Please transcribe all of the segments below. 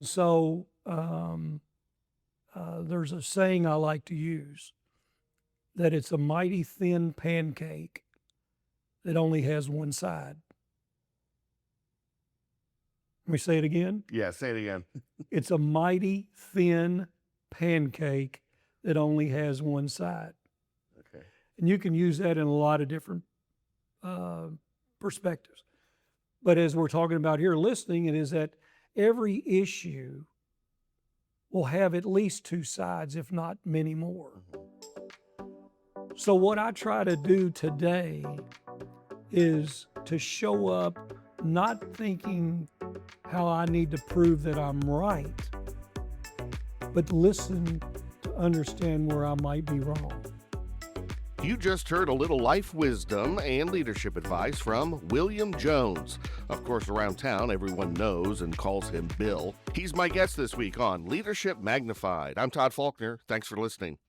So there's a saying I like to use that it's a mighty thin pancake that only has one side. Let me say it again. Yeah, say it again. It's a mighty thin pancake that only has one side. Okay. And you can use that in a lot of different perspectives. But as we're talking about here, listening, it is that every issue will have at least two sides, if not many more. So what I try to do today is to show up not thinking how I need to prove that I'm right, but listen to understand where I might be wrong. You just heard a little life wisdom and leadership advice from William Jones. Of course, around town, everyone knows and calls him Bill. He's my guest this week on Leadership Magnified. I'm Todd Faulkner. Thanks for listening.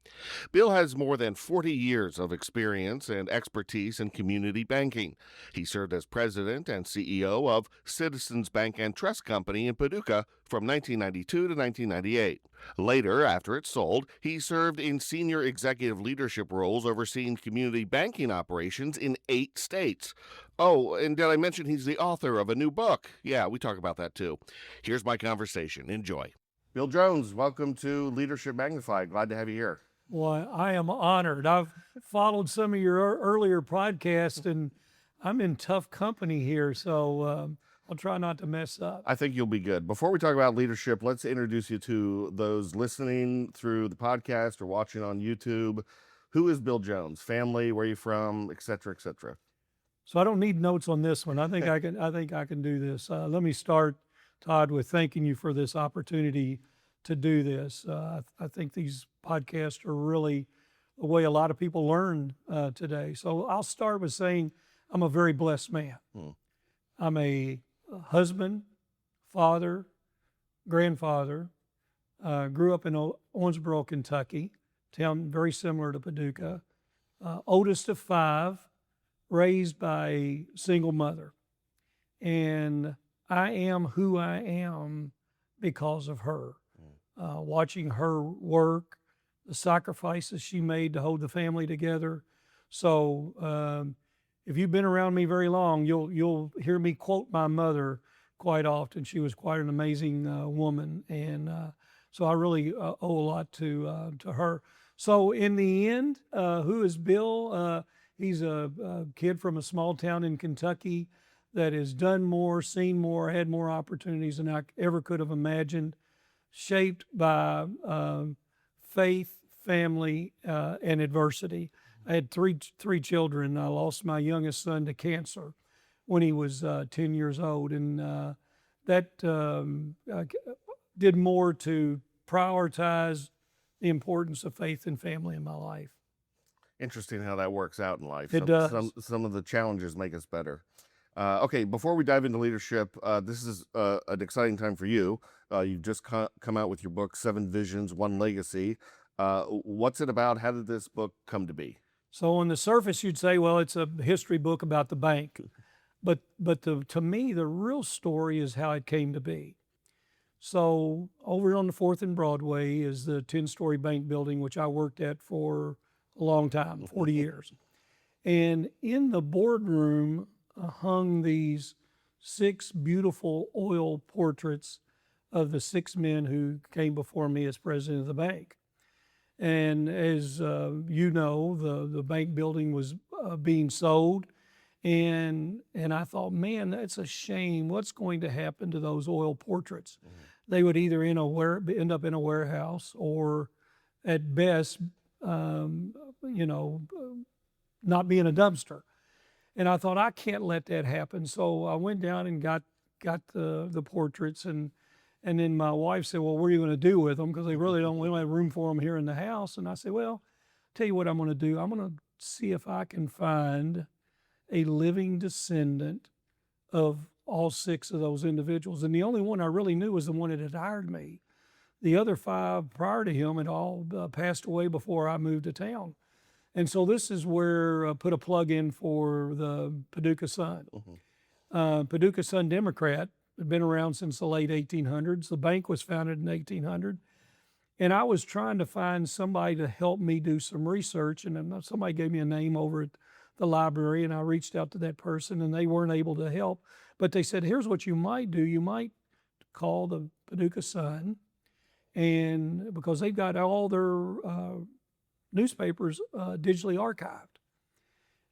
Bill has more than 40 years of experience and expertise in community banking. He served as president and CEO of Citizens Bank and Trust Company in Paducah from 1992 to 1998. Later, after it sold, he served in senior executive leadership roles overseeing community banking operations in 8 states. Oh, and did I mention he's the author of a new book? Yeah, we talk about that too. Here's my conversation. Enjoy. Bill Jones, welcome to Leadership Magnified. Glad to have you here. Well, I am honored. I've followed some of your earlier podcasts, and I'm in tough company here, so I'll try not to mess up. I think you'll be good. Before we talk about leadership, let's introduce you to those listening through the podcast or watching on YouTube. Who is Bill Jones? Family, where are you from, et cetera, et cetera. So I don't need notes on this one. I think I can do this. Let me start, Todd, with thanking you for this opportunity to do this. I think these podcasts are really the way a lot of people learn today. So I'll start with saying I'm a very blessed man. I'm a husband, father, grandfather. Grew up in Owensboro, Kentucky, town very similar to Paducah. Oldest of 5, raised by a single mother. And I am who I am because of her. Watching her work, the sacrifices she made to hold the family together. So if you've been around me very long, you'll hear me quote my mother quite often. She was quite an amazing woman, and so I really owe a lot to her. So in the end, who is Bill? He's a kid from a small town in Kentucky that has done more, seen more, had more opportunities than I ever could have imagined, shaped by faith, family, and adversity. I had three children. I lost my youngest son to cancer when he was 10 years old, and that did more to prioritize the importance of faith and family in my life. Interesting how that works out in life. It does. Some of the challenges make us better. Okay, before we dive into leadership, this is an exciting time for you. You've just come out with your book, 7 Visions, 1 Legacy. What's it about? How did this book come to be? So on the surface, you'd say, well, it's a history book about the bank. But to me, the real story is how it came to be. So over on the 4th and Broadway is the 10-story bank building, which I worked at for a long time, 40 years. And in the boardroom hung these 6 beautiful oil portraits of the 6 men who came before me as president of the bank. And as you know, the bank building was being sold. And I thought, man, that's a shame. What's going to happen to those oil portraits? They would either end up in a warehouse or at best, not be in a dumpster. And I thought, I can't let that happen. So I went down and got the portraits, and then my wife said, well, what are you going to do with them? Because we don't have room for them here in the house. And I said, well, tell you what I'm going to do. I'm going to see if I can find a living descendant of all 6 of those individuals. And the only one I really knew was the one that had hired me. The other 5 prior to him had all passed away before I moved to town. And so this is where I put a plug in for the Paducah Sun. Paducah Sun Democrat had been around since the late 1800s. The bank was founded in 1800. And I was trying to find somebody to help me do some research. And then somebody gave me a name over at the library, and I reached out to that person, and they weren't able to help. But they said, here's what you might do. You might call the Paducah Sun, and because they've got all their newspapers digitally archived.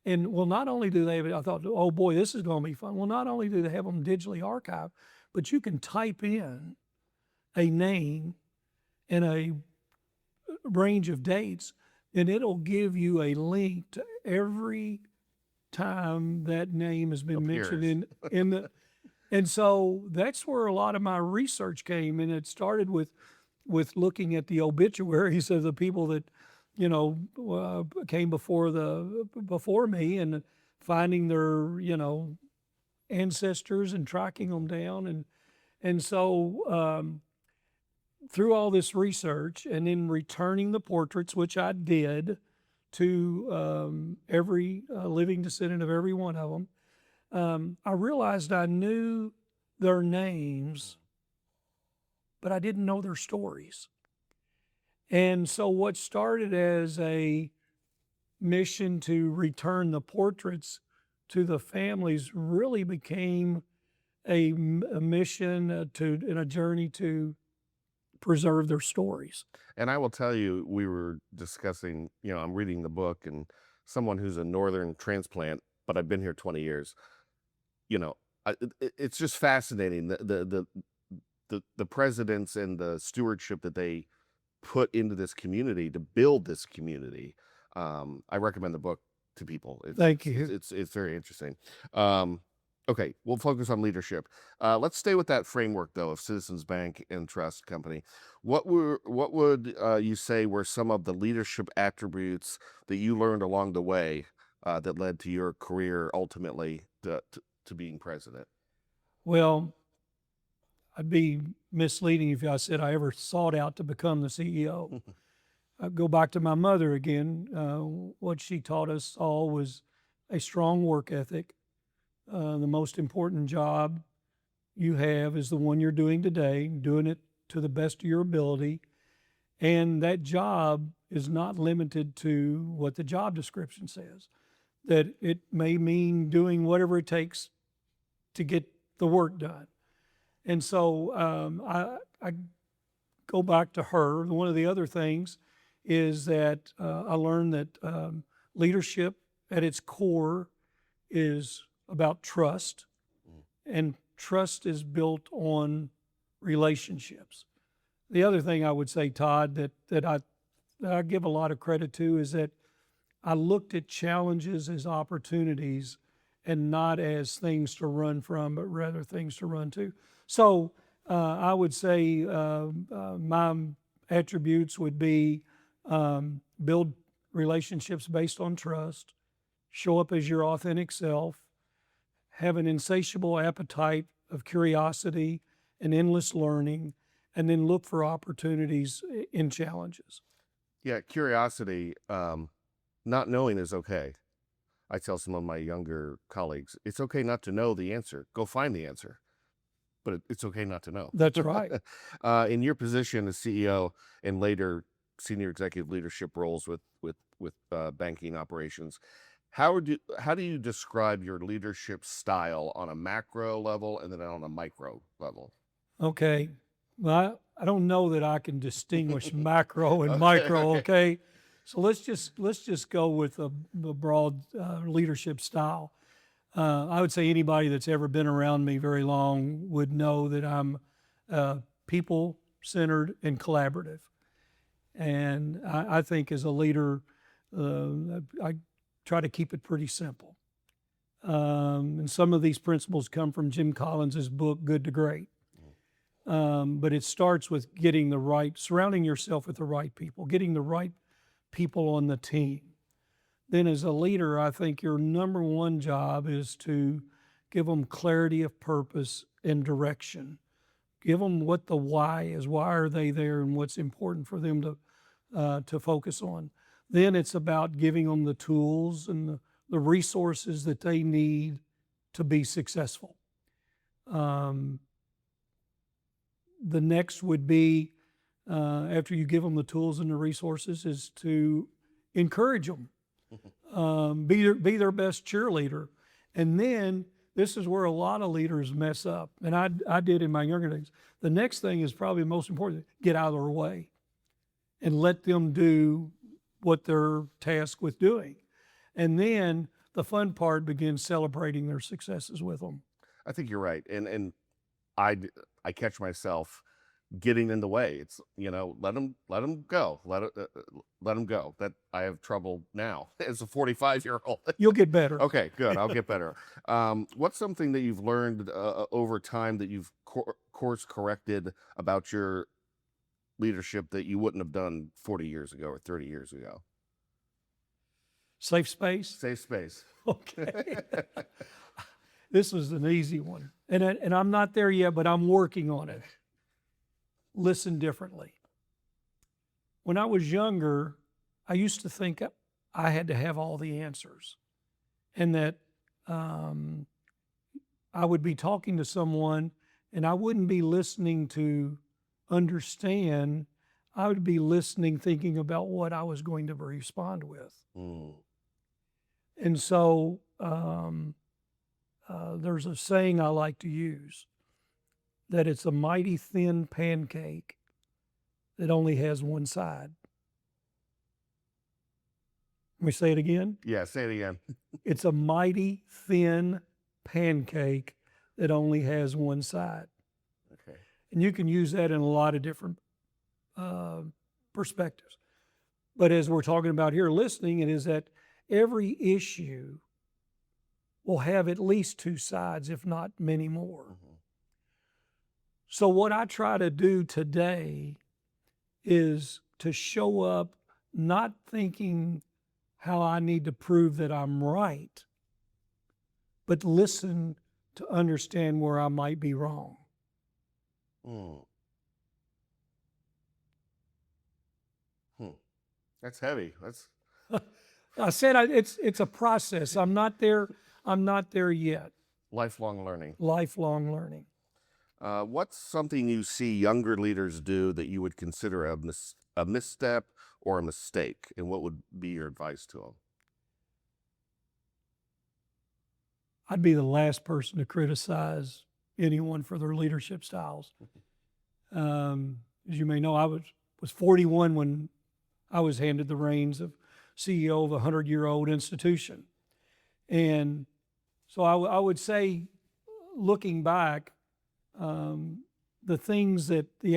And well, not only do they have it, I thought, oh boy, this is going to be fun. Well, not only do they have them digitally archived, but you can type in a name and a range of dates, and it'll give you a link to every time that name has been mentioned in the. And so that's where a lot of my research came, and it started with looking at the obituaries of the people that, you know, came before me, and finding their, you know, ancestors and tracking them down, and so through all this research, and then returning the portraits, which I did, to every living descendant of every one of them, I realized I knew their names, but I didn't know their stories. And so what started as a mission to return the portraits to the families really became a mission and a journey to preserve their stories. And I will tell you, we were discussing, you know, I'm reading the book, and someone who's a northern transplant, but I've been here 20 years, you know, it's just fascinating, the presidents and the stewardship that they put into this community to build this community. I recommend the book to people. Thank you. It's very interesting. Okay, we'll focus on leadership. Let's stay with that framework, though, of Citizens Bank and Trust Company. What would you say were some of the leadership attributes that you learned along the way that led to your career ultimately to being president? Well, I'd be misleading if I said I ever sought out to become the CEO. I go back to my mother again. What she taught us all was a strong work ethic. The most important job you have is the one you're doing today, doing it to the best of your ability. And that job is not limited to what the job description says, that it may mean doing whatever it takes to get the work done. And so I go back to her. One of the other things is that I learned that leadership at its core is about trust, and trust is built on relationships. The other thing I would say, Todd, that I give a lot of credit to is that I looked at challenges as opportunities and not as things to run from, but rather things to run to. So I would say my attributes would be build relationships based on trust, show up as your authentic self, have an insatiable appetite of curiosity and endless learning, and then look for opportunities in challenges. Yeah, curiosity, not knowing is okay. I tell some of my younger colleagues, it's okay not to know the answer. Go find the answer. But it's okay not to know. That's right. In your position as CEO and later senior executive leadership roles with banking operations, how do you describe your leadership style on a macro level and then on a micro level? Okay. Well, I don't know that I can distinguish macro and micro. Okay. So let's just go with the broad leadership style. I would say anybody that's ever been around me very long would know that I'm people-centered and collaborative. And I think as a leader, I try to keep it pretty simple. And some of these principles come from Jim Collins's book, Good to Great. But it starts with surrounding yourself with the right people, getting the right people on the team. Then as a leader, I think your number one job is to give them clarity of purpose and direction. Give them what the why is. Why are they there, and what's important for them to focus on. Then it's about giving them the tools and the resources that they need to be successful. the next would be, after you give them the tools and the resources, is to encourage them. Be their best cheerleader. And then this is where a lot of leaders mess up. And I did in my younger days. The next thing is probably the most important: get out of their way and let them do what they're tasked with doing. And then the fun part begins celebrating their successes with them. I think you're right. And I catch myself getting in the way. It's, let them go. Let them go. That I have trouble now as a 45-year-old. You'll get better. Okay, good. I'll get better. What's something that you've learned over time that you've course corrected about your leadership that you wouldn't have done 40 years ago or 30 years ago? Safe space? Safe space. Okay. This was an easy one. And I'm not there yet, but I'm working on it. Listen differently. When I was younger, I used to think I had to have all the answers, and that I would be talking to someone and I wouldn't be listening to understand. I would be listening, thinking about what I was going to respond with. And so there's a saying I like to use, that it's a mighty thin pancake that only has one side. Let me say it again. Yeah, say it again. It's a mighty thin pancake that only has one side. Okay. And you can use that in a lot of different perspectives. But as we're talking about here, listening, it is that every issue will have at least two sides, if not many more. So what I try to do today is to show up not thinking how I need to prove that I'm right, but listen to understand where I might be wrong. That's heavy. That's. I said it's a process. I'm not there yet. Lifelong learning. Lifelong learning. What's something you see younger leaders do that you would consider a misstep or a mistake, and what would be your advice to them? I'd be the last person to criticize anyone for their leadership styles. As you may know, I was 41 when I was handed the reins of CEO of a 100-year-old institution. And so I would say, looking back, the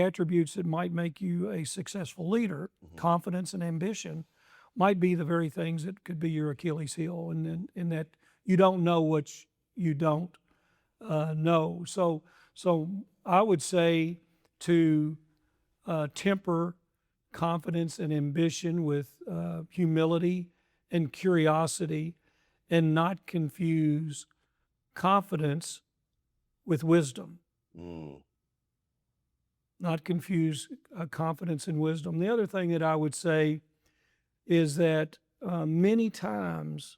attributes that might make you a successful leader, confidence and ambition, might be the very things that could be your Achilles heel, and in that you don't know what you don't know. So I would say to temper confidence and ambition with humility and curiosity, and not confuse confidence with wisdom. Not confuse confidence and wisdom. The other thing that I would say is that many times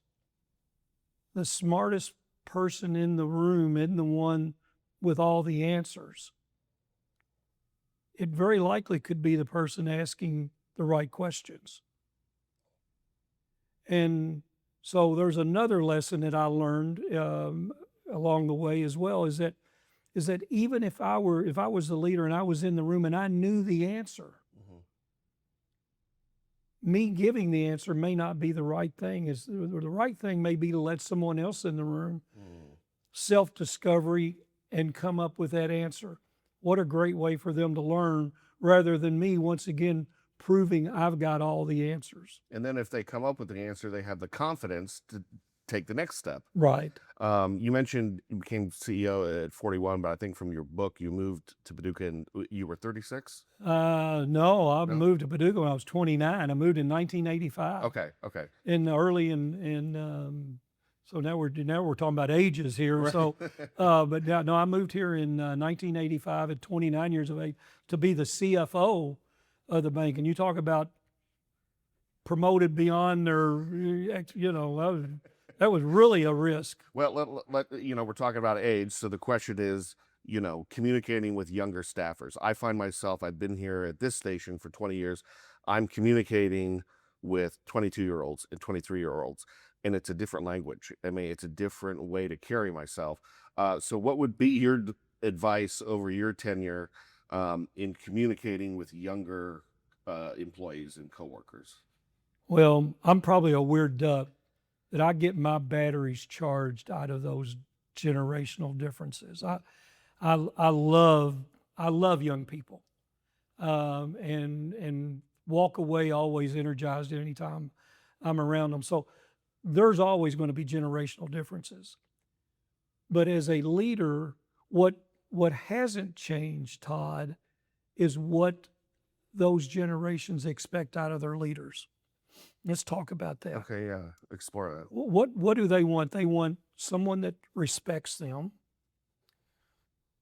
the smartest person in the room isn't the one with all the answers. It very likely could be the person asking the right questions. And so there's another lesson that I learned along the way as well, is that even if I was the leader and I was in the room and I knew the answer, me giving the answer may not be the right thing. The right thing may be to let someone else in the room, self-discovery, and come up with that answer. What a great way for them to learn, rather than me once again proving I've got all the answers. And then if they come up with the answer, they have the confidence to take the next step. Right. You mentioned you became CEO at 41, but I think from your book you moved to Paducah and you were 36? No, I moved to Paducah when I was 29. I moved in 1985. Okay. So now we're talking about ages here. Right. So, but no, I moved here in 1985 at 29 years of age to be the CFO of the bank. And you talk about promoted beyond their, that was really a risk. Well, we're talking about age. So the question is, communicating with younger staffers. I find myself, I've been here at this station for 20 years. I'm communicating with 22-year-olds and 23-year-olds, and it's a different language. I mean, it's a different way to carry myself. So what would be your advice over your tenure in communicating with younger employees and coworkers? Well, I'm probably a weird duck that I get my batteries charged out of those generational differences. I love young people, and walk away always energized anytime I'm around them. So there's always going to be generational differences. But as a leader, what hasn't changed, Todd, is what those generations expect out of their leaders. Let's talk about that. Okay, yeah, explore that. What do they want? They want someone that respects them,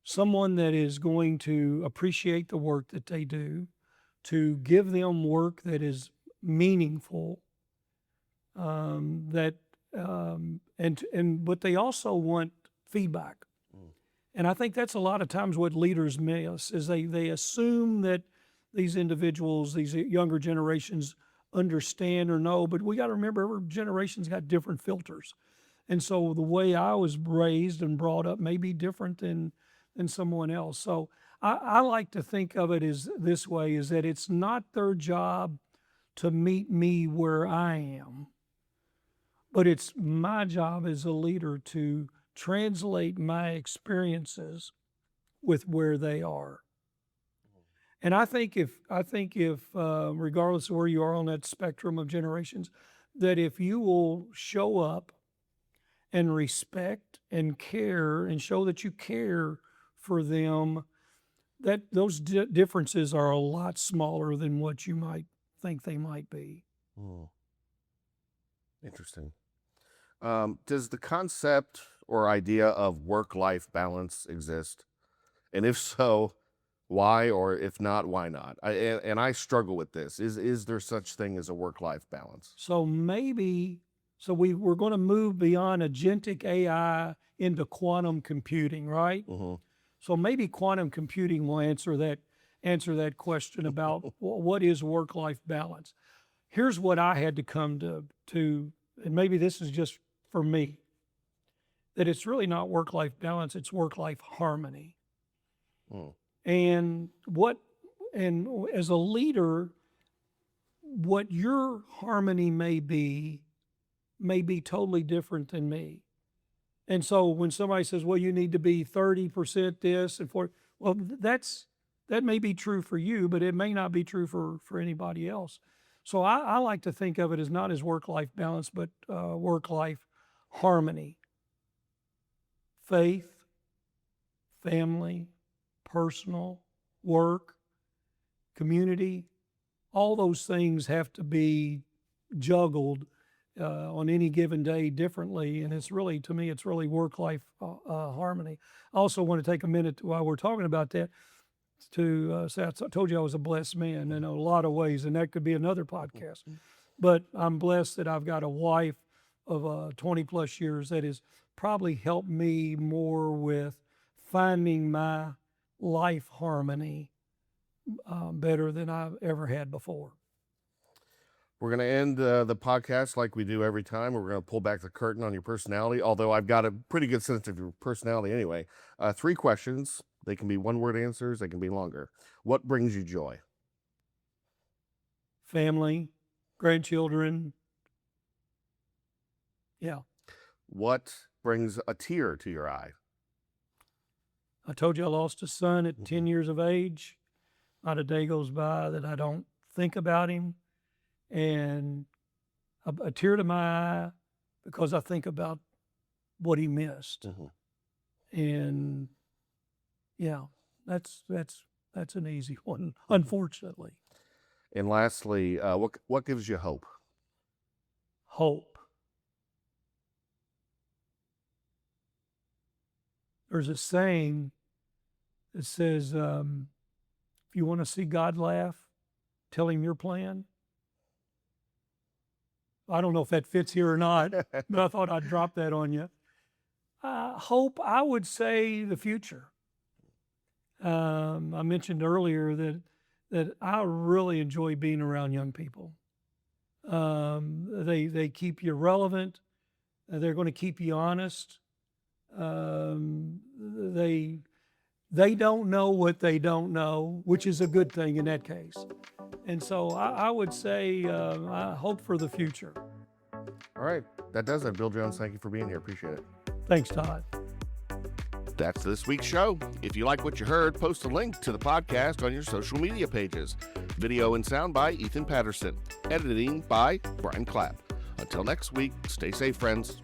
someone that is going to appreciate the work that they do, to give them work that is meaningful, but they also want feedback. And I think that's a lot of times what leaders miss is they assume that these individuals, these younger generations, understand or know, but we got to remember every generation's got different filters. And so the way I was raised and brought up may be different than someone else. So I like to think of it as this way, is that it's not their job to meet me where I am, but it's my job as a leader to translate my experiences with where they are. And I think if regardless of where you are on that spectrum of generations, that if you will show up and respect and care and show that you care for them, that those differences are a lot smaller than what you might think they might be. Interesting. Does the concept or idea of work-life balance exist? And if so, why? Or if not, why not? I struggle with this. Is there such thing as a work-life balance? So we're going to move beyond agentic AI into quantum computing, right? So maybe quantum computing will answer that question about what is work-life balance. Here's what I had to come to, and maybe this is just for me, that it's really not work-life balance, it's work-life harmony. And as a leader, what your harmony may be totally different than me. And so when somebody says, well, you need to be 30% this and 40, well, that may be true for you, but it may not be true for anybody else. So I like to think of it as not as work-life balance, but work-life harmony. Faith, family, personal, work, community, all those things have to be juggled on any given day differently. And it's really, to me, it's really work-life harmony. I also want to take a minute while we're talking about that to say, I told you I was a blessed man in a lot of ways, and that could be another podcast. But I'm blessed that I've got a wife of 20 plus years that has probably helped me more with finding my life harmony better than I've ever had before. We're going to end the podcast like we do every time. We're going to pull back the curtain on your personality, although I've got a pretty good sense of your personality anyway. 3 questions. They can be one-word answers. They can be longer. What brings you joy? Family, grandchildren. Yeah. What brings a tear to your eye? I told you I lost a son at 10 years of age. Not a day goes by that I don't think about him. And a tear to my eye because I think about what he missed. And yeah, that's an easy one, unfortunately. And lastly, what gives you hope? Hope. There's a saying that says, if you want to see God laugh, tell him your plan. I don't know if that fits here or not, but I thought I'd drop that on you. Hope, I would say the future. I mentioned earlier that I really enjoy being around young people. They keep you relevant. They're going to keep you honest. They don't know what they don't know, which is a good thing in that case. And so I would say I hope for the future. All right. That does it. Bill Jones, thank you for being here. Appreciate it. Thanks, Todd. That's this week's show. If you like what you heard, post a link to the podcast on your social media pages. Video and sound by Ethan Patterson. Editing by Brian Clapp. Until next week, stay safe, friends.